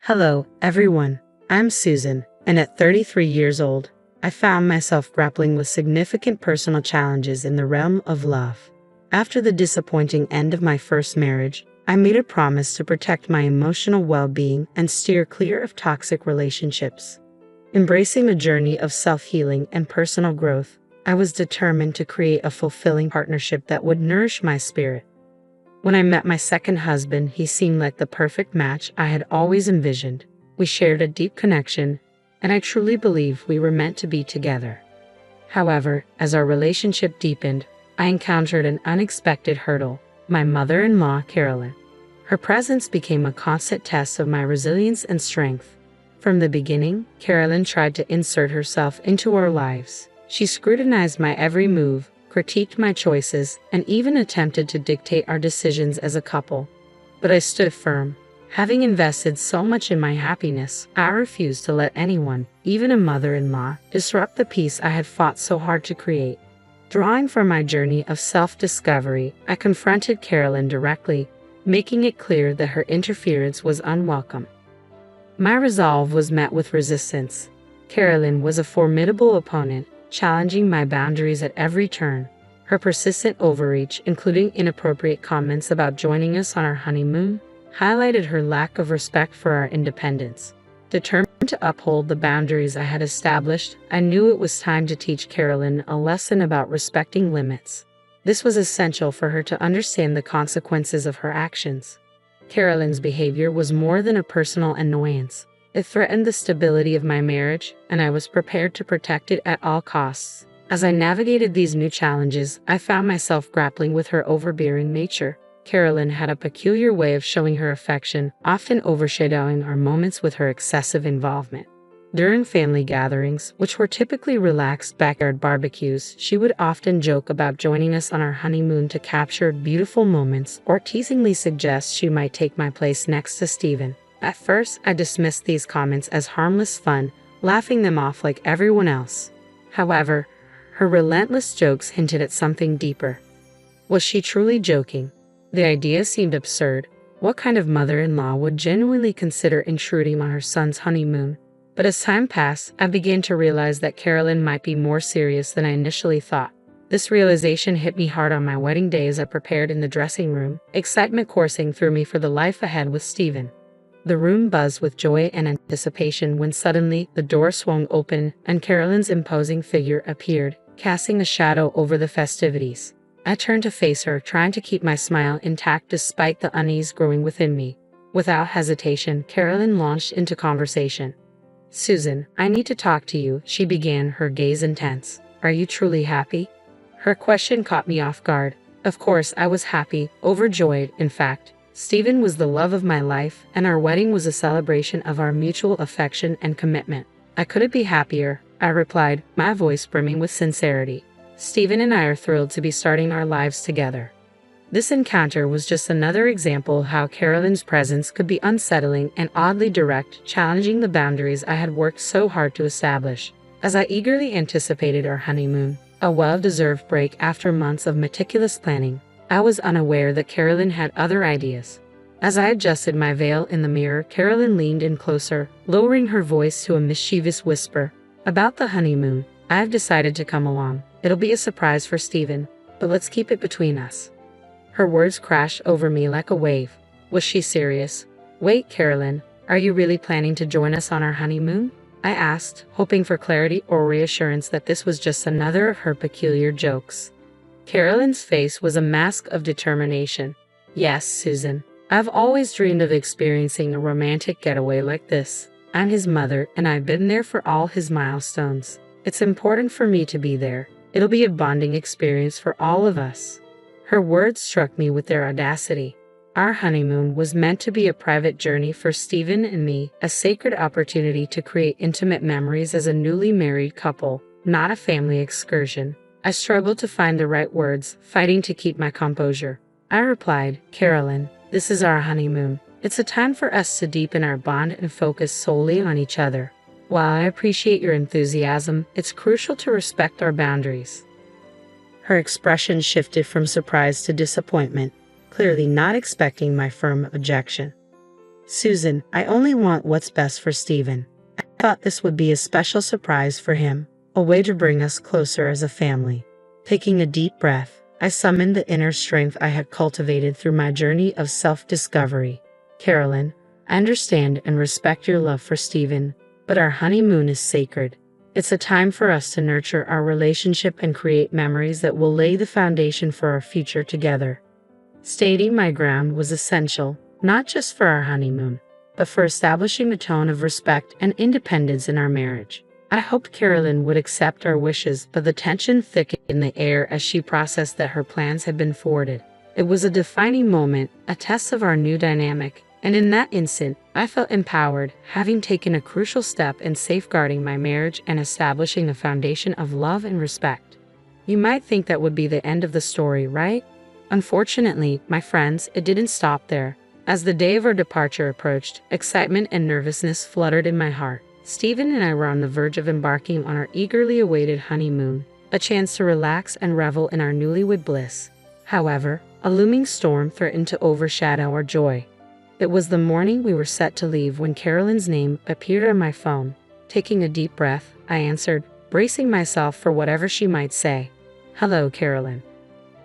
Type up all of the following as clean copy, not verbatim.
Hello, everyone. I'm Susan, and at 33 years old, I found myself grappling with significant personal challenges in the realm of love. After the disappointing end of my first marriage, I made a promise to protect my emotional well-being and steer clear of toxic relationships. Embracing a journey of self-healing and personal growth, I was determined to create a fulfilling partnership that would nourish my spirit. When I met my second husband, he seemed like the perfect match I had always envisioned. We shared a deep connection, and I truly believe we were meant to be together. However, as our relationship deepened, I encountered an unexpected hurdle: my mother-in-law, Carolyn. Her presence became a constant test of my resilience and strength. From the beginning, Carolyn tried to insert herself into our lives. She scrutinized my every move, critiqued my choices, and even attempted to dictate our decisions as a couple. But I stood firm. Having invested so much in my happiness, I refused to let anyone, even a mother-in-law, disrupt the peace I had fought so hard to create. Drawing from my journey of self-discovery, I confronted Carolyn directly, making it clear that her interference was unwelcome. My resolve was met with resistance. Carolyn was a formidable opponent, challenging my boundaries at every turn. Her persistent overreach, including inappropriate comments about joining us on our honeymoon, highlighted her lack of respect for our independence. Determined to uphold the boundaries I had established, I knew it was time to teach Carolyn a lesson about respecting limits. This was essential for her to understand the consequences of her actions. Carolyn's behavior was more than a personal annoyance. It threatened the stability of my marriage, and I was prepared to protect it at all costs. As I navigated these new challenges, I found myself grappling with her overbearing nature. Carolyn had a peculiar way of showing her affection, often overshadowing our moments with her excessive involvement. During family gatherings, which were typically relaxed backyard barbecues, she would often joke about joining us on our honeymoon to capture beautiful moments, or teasingly suggest she might take my place next to Stephen. At first, I dismissed these comments as harmless fun, laughing them off like everyone else. However, her relentless jokes hinted at something deeper. Was she truly joking? The idea seemed absurd. What kind of mother-in-law would genuinely consider intruding on her son's honeymoon? But as time passed, I began to realize that Carolyn might be more serious than I initially thought. This realization hit me hard on my wedding day as I prepared in the dressing room, excitement coursing through me for the life ahead with Stephen. The room buzzed with joy and anticipation when suddenly the door swung open and Carolyn's imposing figure appeared, casting a shadow over the festivities. I turned to face her, trying to keep my smile intact despite the unease growing within me. Without hesitation, Carolyn launched into conversation. "Susan, I need to talk to you," she began, her gaze intense. "Are you truly happy?" Her question caught me off guard. Of course, I was happy, overjoyed, in fact. Stephen was the love of my life, and our wedding was a celebration of our mutual affection and commitment. "I couldn't be happier," I replied, my voice brimming with sincerity. "Stephen and I are thrilled to be starting our lives together." This encounter was just another example of how Carolyn's presence could be unsettling and oddly direct, challenging the boundaries I had worked so hard to establish. As I eagerly anticipated our honeymoon, a well-deserved break after months of meticulous planning, I was unaware that Carolyn had other ideas. As I adjusted my veil in the mirror, Carolyn leaned in closer, lowering her voice to a mischievous whisper. "About the honeymoon, I've decided to come along. It'll be a surprise for Stephen, but let's keep it between us." Her words crashed over me like a wave. Was she serious? "Wait, Carolyn, are you really planning to join us on our honeymoon?" I asked, hoping for clarity or reassurance that this was just another of her peculiar jokes. Carolyn's face was a mask of determination. "Yes, Susan. I've always dreamed of experiencing a romantic getaway like this. I'm his mother, and I've been there for all his milestones. It's important for me to be there. It'll be a bonding experience for all of us." Her words struck me with their audacity. Our honeymoon was meant to be a private journey for Stephen and me, a sacred opportunity to create intimate memories as a newly married couple, not a family excursion. I struggled to find the right words, fighting to keep my composure. I replied, "Carolyn, this is our honeymoon. It's a time for us to deepen our bond and focus solely on each other. While I appreciate your enthusiasm, it's crucial to respect our boundaries." Her expression shifted from surprise to disappointment, clearly not expecting my firm objection. Susan, I only want what's best for Stephen. I thought this would be a special surprise for him, a way to bring us closer as a family. Taking a deep breath, I summoned the inner strength I had cultivated through my journey of self-discovery. Carolyn, I understand and respect your love for Stephen, but our honeymoon is sacred. It's a time for us to nurture our relationship and create memories that will lay the foundation for our future together. Stating my ground was essential, not just for our honeymoon, but for establishing a tone of respect and independence in our marriage. I hoped Carolyn would accept our wishes, but the tension thickened in the air as she processed that her plans had been thwarted. It was a defining moment, a test of our new dynamic, and in that instant, I felt empowered, having taken a crucial step in safeguarding my marriage and establishing a foundation of love and respect. You might think that would be the end of the story, right? Unfortunately, my friends, it didn't stop there. As the day of our departure approached, excitement and nervousness fluttered in my heart. Stephen and I were on the verge of embarking on our eagerly awaited honeymoon, a chance to relax and revel in our newlywed bliss. However, a looming storm threatened to overshadow our joy. It was the morning we were set to leave when Carolyn's name appeared on my phone. Taking a deep breath, I answered, bracing myself for whatever she might say. Hello, Carolyn.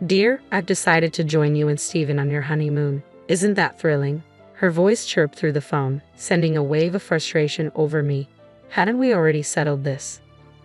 Dear, I've decided to join you and Stephen on your honeymoon. Isn't that thrilling? Her voice chirped through the phone, sending a wave of frustration over me. Hadn't we already settled this?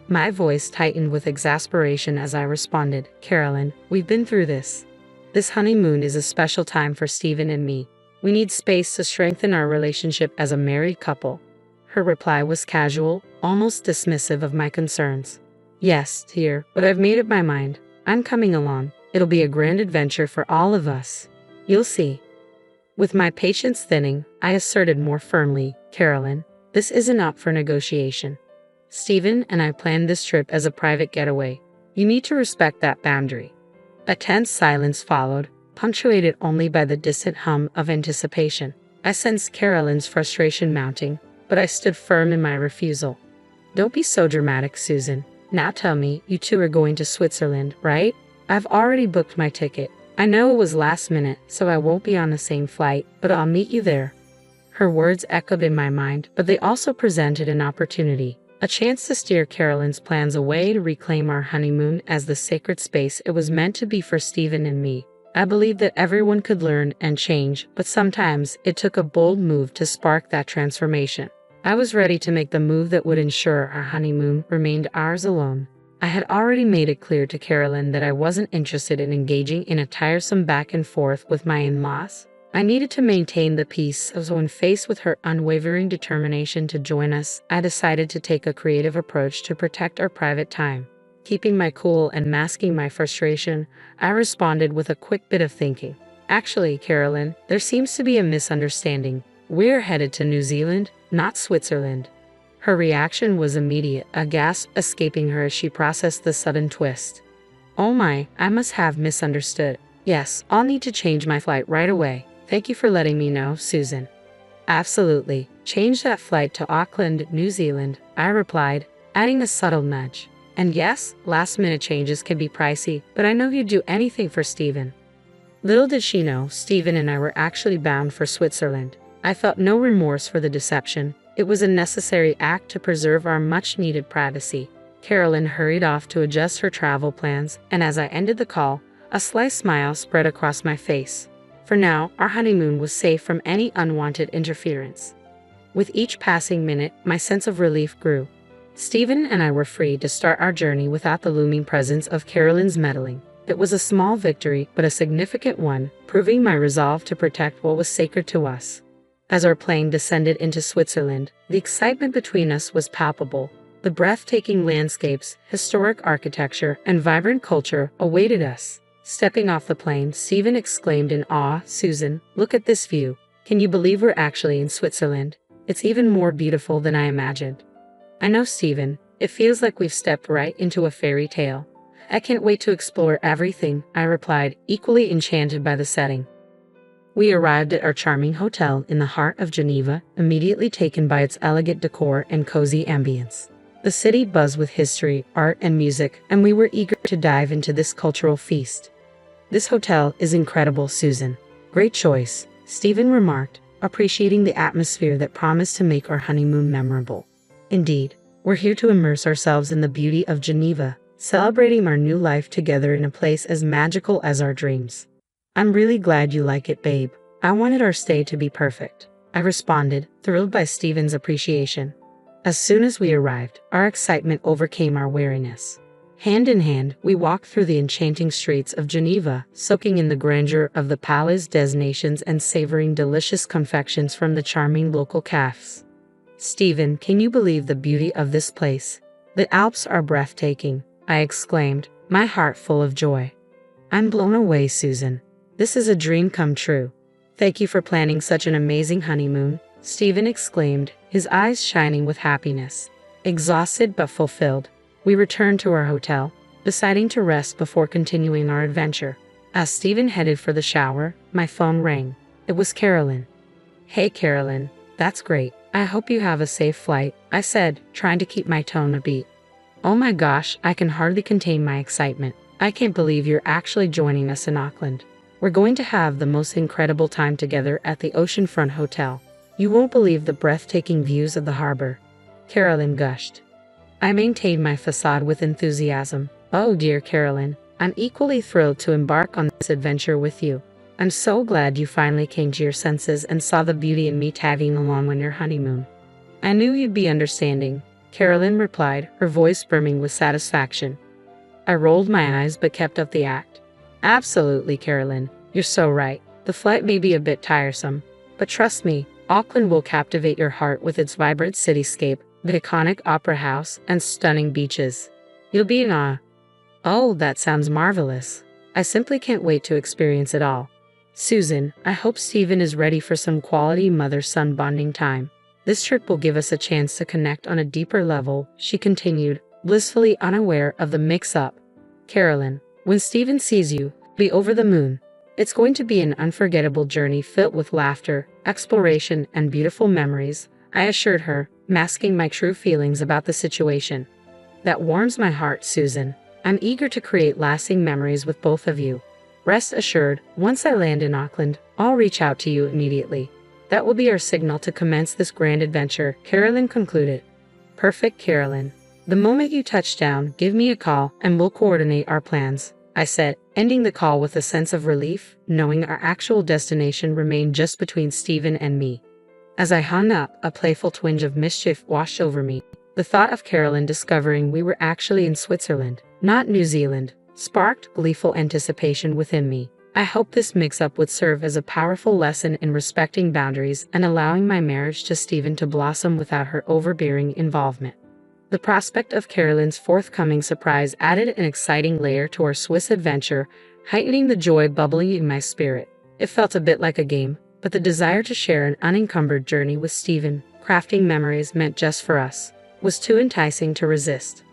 My voice tightened with exasperation as I responded, Carolyn, we've been through this. This honeymoon is a special time for Stephen and me. We need space to strengthen our relationship as a married couple. Her reply was casual, almost dismissive of my concerns. Yes, dear, but I've made up my mind. I'm coming along. It'll be a grand adventure for all of us. You'll see. With my patience thinning, I asserted more firmly, Carolyn, this isn't up for negotiation. Stephen and I planned this trip as a private getaway. You need to respect that boundary. A tense silence followed, punctuated only by the distant hum of anticipation. I sensed Carolyn's frustration mounting, but I stood firm in my refusal. Don't be so dramatic, Susan. Now tell me, you two are going to Switzerland, right? I've already booked my ticket. I know it was last minute, so I won't be on the same flight, but I'll meet you there. Her words echoed in my mind, but they also presented an opportunity, a chance to steer Carolyn's plans away to reclaim our honeymoon as the sacred space it was meant to be for Stephen and me. I believed that everyone could learn and change, but sometimes it took a bold move to spark that transformation. I was ready to make the move that would ensure our honeymoon remained ours alone. I had already made it clear to Carolyn that I wasn't interested in engaging in a tiresome back and forth with my in-laws. I needed to maintain the peace, so when faced with her unwavering determination to join us, I decided to take a creative approach to protect our private time. Keeping my cool and masking my frustration, I responded with a quick bit of thinking. Actually, Carolyn, there seems to be a misunderstanding. We're headed to New Zealand, not Switzerland. Her reaction was immediate, a gasp escaping her as she processed the sudden twist. Oh my, I must have misunderstood. Yes, I'll need to change my flight right away. Thank you for letting me know, Susan. Absolutely. Change that flight to Auckland, New Zealand, I replied, adding a subtle nudge. And yes, last-minute changes can be pricey, but I know you'd do anything for Stephen. Little did she know, Stephen and I were actually bound for Switzerland. I felt no remorse for the deception. It was a necessary act to preserve our much-needed privacy. Carolyn hurried off to adjust her travel plans, and as I ended the call, a sly smile spread across my face. For now, our honeymoon was safe from any unwanted interference. With each passing minute, my sense of relief grew. Stephen and I were free to start our journey without the looming presence of Carolyn's meddling. It was a small victory, but a significant one, proving my resolve to protect what was sacred to us. As our plane descended into Switzerland, the excitement between us was palpable. The breathtaking landscapes, historic architecture, and vibrant culture awaited us. Stepping off the plane, Stephen exclaimed in awe, Susan, look at this view. Can you believe we're actually in Switzerland? It's even more beautiful than I imagined. I know, Stephen. It feels like we've stepped right into a fairy tale. I can't wait to explore everything, I replied, equally enchanted by the setting. We arrived at our charming hotel in the heart of Geneva, immediately taken by its elegant decor and cozy ambience. The city buzzed with history, art, and music, and we were eager to dive into this cultural feast. This hotel is incredible, Susan. Great choice, Stephen remarked, appreciating the atmosphere that promised to make our honeymoon memorable. Indeed, we're here to immerse ourselves in the beauty of Geneva, celebrating our new life together in a place as magical as our dreams. I'm really glad you like it, babe. I wanted our stay to be perfect, I responded, thrilled by Stephen's appreciation. As soon as we arrived, our excitement overcame our weariness. Hand in hand, we walked through the enchanting streets of Geneva, soaking in the grandeur of the Palais des Nations and savoring delicious confections from the charming local cafes. Stephen, can you believe the beauty of this place? The Alps are breathtaking, I exclaimed, my heart full of joy. I'm blown away, Susan. This is a dream come true. Thank you for planning such an amazing honeymoon, Stephen exclaimed, his eyes shining with happiness. Exhausted but fulfilled, we returned to our hotel, deciding to rest before continuing our adventure. As Stephen headed for the shower, my phone rang. It was Carolyn. Hey Carolyn, that's great. I hope you have a safe flight, I said, trying to keep my tone upbeat. Oh my gosh, I can hardly contain my excitement. I can't believe you're actually joining us in Auckland. We're going to have the most incredible time together at the Oceanfront Hotel. You won't believe the breathtaking views of the harbor. Carolyn gushed. I maintained my facade with enthusiasm. Oh dear Carolyn, I'm equally thrilled to embark on this adventure with you. I'm so glad you finally came to your senses and saw the beauty in me tagging along on your honeymoon. I knew you'd be understanding, Carolyn replied, her voice brimming with satisfaction. I rolled my eyes but kept up the act. Absolutely, Carolyn, you're so right. The flight may be a bit tiresome, but trust me, Auckland will captivate your heart with its vibrant cityscape, the iconic opera house, and stunning beaches. You'll be in awe. Oh, that sounds marvelous. I simply can't wait to experience it all. Susan, I hope Stephen is ready for some quality mother-son bonding time. This trip will give us a chance to connect on a deeper level, she continued, blissfully unaware of the mix-up. Carolyn, when Stephen sees you, be over the moon. It's going to be an unforgettable journey filled with laughter, exploration, and beautiful memories, I assured her, masking my true feelings about the situation. That warms my heart, Susan. I'm eager to create lasting memories with both of you. Rest assured, once I land in Auckland, I'll reach out to you immediately. That will be our signal to commence this grand adventure, Carolyn concluded. Perfect, Carolyn. The moment you touch down, give me a call and we'll coordinate our plans, I said, ending the call with a sense of relief, knowing our actual destination remained just between Stephen and me. As I hung up, a playful twinge of mischief washed over me. The thought of Carolyn discovering we were actually in Switzerland, not New Zealand, sparked gleeful anticipation within me. I hoped this mix-up would serve as a powerful lesson in respecting boundaries and allowing my marriage to Stephen to blossom without her overbearing involvement. The prospect of Carolyn's forthcoming surprise added an exciting layer to our Swiss adventure, heightening the joy bubbling in my spirit. It felt a bit like a game, but the desire to share an unencumbered journey with Stephen, crafting memories meant just for us, was too enticing to resist.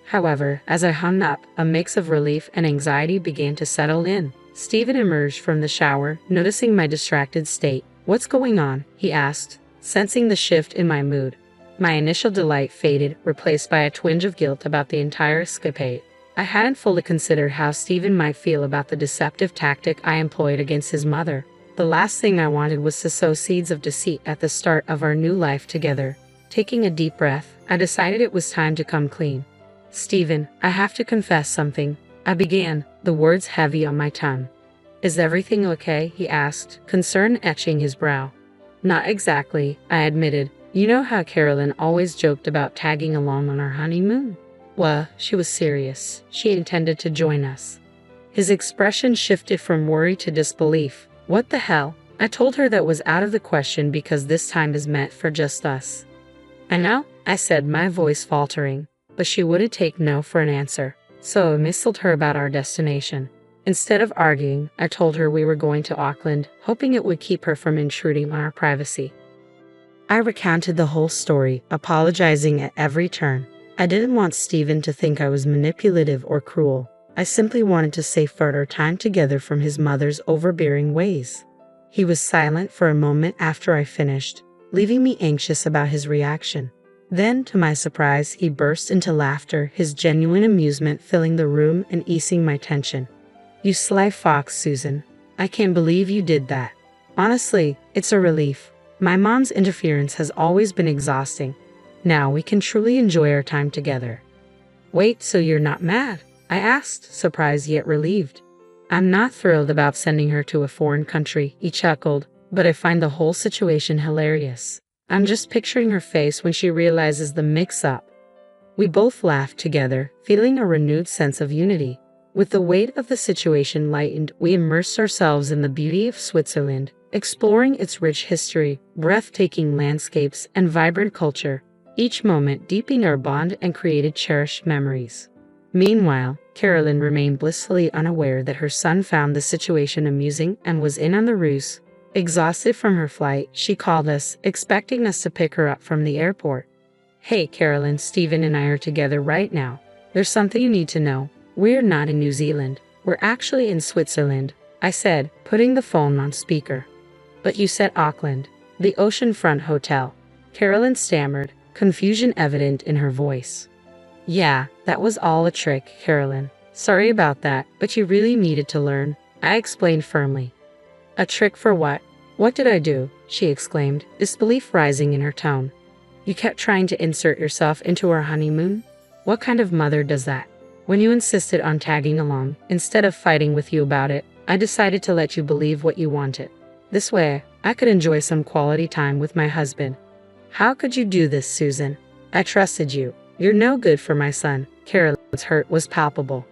However, as I hung up, a mix of relief and anxiety began to settle in. Stephen emerged from the shower, noticing my distracted state. What's going on? He asked, sensing the shift in my mood. My initial delight faded, replaced by a twinge of guilt about the entire escapade. I hadn't fully considered how Stephen might feel about the deceptive tactic I employed against his mother. The last thing I wanted was to sow seeds of deceit at the start of our new life together. Taking a deep breath, I decided it was time to come clean. Stephen, I have to confess something, I began, the words heavy on my tongue. Is everything okay? He asked, concern etching his brow. Not exactly, I admitted. You know how Carolyn always joked about tagging along on our honeymoon? Well, she was serious. She intended to join us. His expression shifted from worry to disbelief. What the hell? I told her that was out of the question because this time is meant for just us. I know, I said, my voice faltering, but she wouldn't take no for an answer. So I mistled her about our destination. Instead of arguing, I told her we were going to Auckland, hoping it would keep her from intruding on our privacy. I recounted the whole story, apologizing at every turn. I didn't want Stephen to think I was manipulative or cruel. I simply wanted to safeguard our time together from his mother's overbearing ways. He was silent for a moment after I finished, leaving me anxious about his reaction. Then, to my surprise, he burst into laughter, his genuine amusement filling the room and easing my tension. You sly fox, Susan. I can't believe you did that. Honestly, it's a relief. My mom's interference has always been exhausting. Now we can truly enjoy our time together." "Wait, so you're not mad?" I asked, surprised yet relieved. "I'm not thrilled about sending her to a foreign country," he chuckled, "but I find the whole situation hilarious. I'm just picturing her face when she realizes the mix-up." We both laughed together, feeling a renewed sense of unity. With the weight of the situation lightened, we immersed ourselves in the beauty of Switzerland, exploring its rich history, breathtaking landscapes, and vibrant culture. Each moment deepened our bond and created cherished memories. Meanwhile, Carolyn remained blissfully unaware that her son found the situation amusing and was in on the ruse. Exhausted from her flight, she called us, expecting us to pick her up from the airport. "Hey, Carolyn, Stephen and I are together right now. There's something you need to know. We're not in New Zealand. We're actually in Switzerland," I said, putting the phone on speaker. "But you said Auckland, the oceanfront hotel," Carolyn stammered, confusion evident in her voice. "Yeah, that was all a trick, Carolyn. Sorry about that, but you really needed to learn," I explained firmly. "A trick for what? What did I do?" she exclaimed, disbelief rising in her tone. "You kept trying to insert yourself into our honeymoon? What kind of mother does that? When you insisted on tagging along, instead of fighting with you about it, I decided to let you believe what you wanted. This way, I could enjoy some quality time with my husband." "How could you do this, Susan? I trusted you. You're no good for my son." Carolyn's hurt was palpable.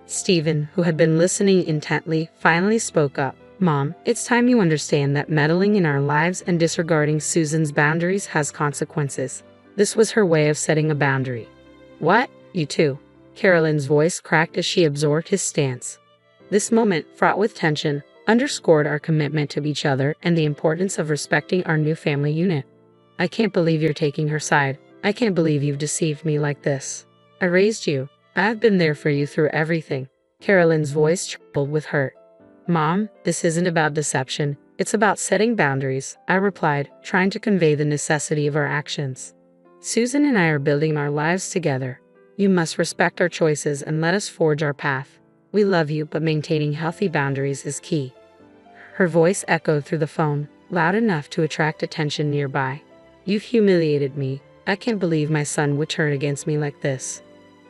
Stephen, who had been listening intently, finally spoke up. "Mom, it's time you understand that meddling in our lives and disregarding Susan's boundaries has consequences." This was her way of setting a boundary. "What? You too?" Carolyn's voice cracked as she absorbed his stance. This moment, fraught with tension, underscored our commitment to each other and the importance of respecting our new family unit. "I can't believe you're taking her side. I can't believe you've deceived me like this. I raised you. I've been there for you through everything." Carolyn's voice trembled with hurt. "Mom, this isn't about deception. It's about setting boundaries," I replied, trying to convey the necessity of our actions. "Susan and I are building our lives together. You must respect our choices and let us forge our path. We love you, but maintaining healthy boundaries is key." Her voice echoed through the phone, loud enough to attract attention nearby. "You've humiliated me. I can't believe my son would turn against me like this."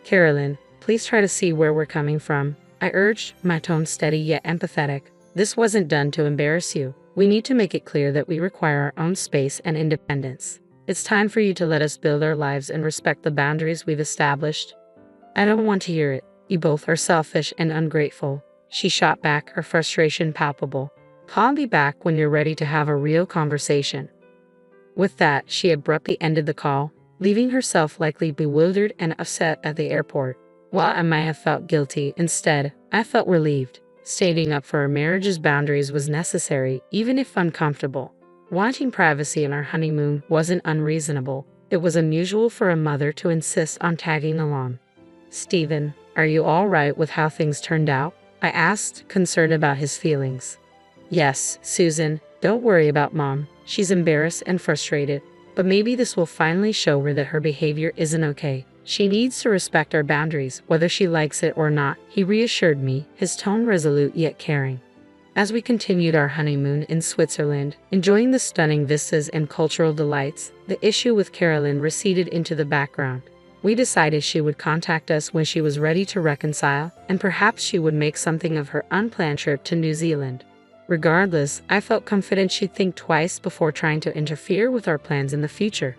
"Carolyn, please try to see where we're coming from," I urged, my tone steady yet empathetic. "This wasn't done to embarrass you. We need to make it clear that we require our own space and independence. It's time for you to let us build our lives and respect the boundaries we've established." "I don't want to hear it. You both are selfish and ungrateful," she shot back, her frustration palpable. "Call me back when you're ready to have a real conversation." With that, she abruptly ended the call, leaving herself likely bewildered and upset at the airport. While I might have felt guilty, instead, I felt relieved. Standing up for our marriage's boundaries was necessary, even if uncomfortable. Wanting privacy in our honeymoon wasn't unreasonable. It was unusual for a mother to insist on tagging along. "Stephen, are you all right with how things turned out?" I asked, concerned about his feelings. "Yes, Susan, don't worry about Mom. She's embarrassed and frustrated, but maybe this will finally show her that her behavior isn't okay. She needs to respect our boundaries, whether she likes it or not," he reassured me, his tone resolute yet caring. As we continued our honeymoon in Switzerland, enjoying the stunning vistas and cultural delights, the issue with Carolyn receded into the background. We decided she would contact us when she was ready to reconcile, and perhaps she would make something of her unplanned trip to New Zealand. Regardless, I felt confident she'd think twice before trying to interfere with our plans in the future.